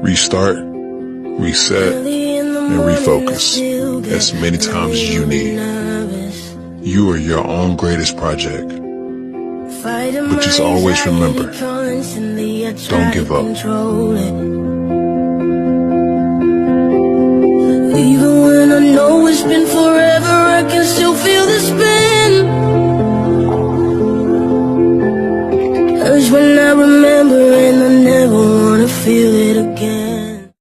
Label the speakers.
Speaker 1: Restart, reset, and refocus as many times as you need. You are your own greatest project. But just always remember, don't give up.
Speaker 2: Even when I know it's been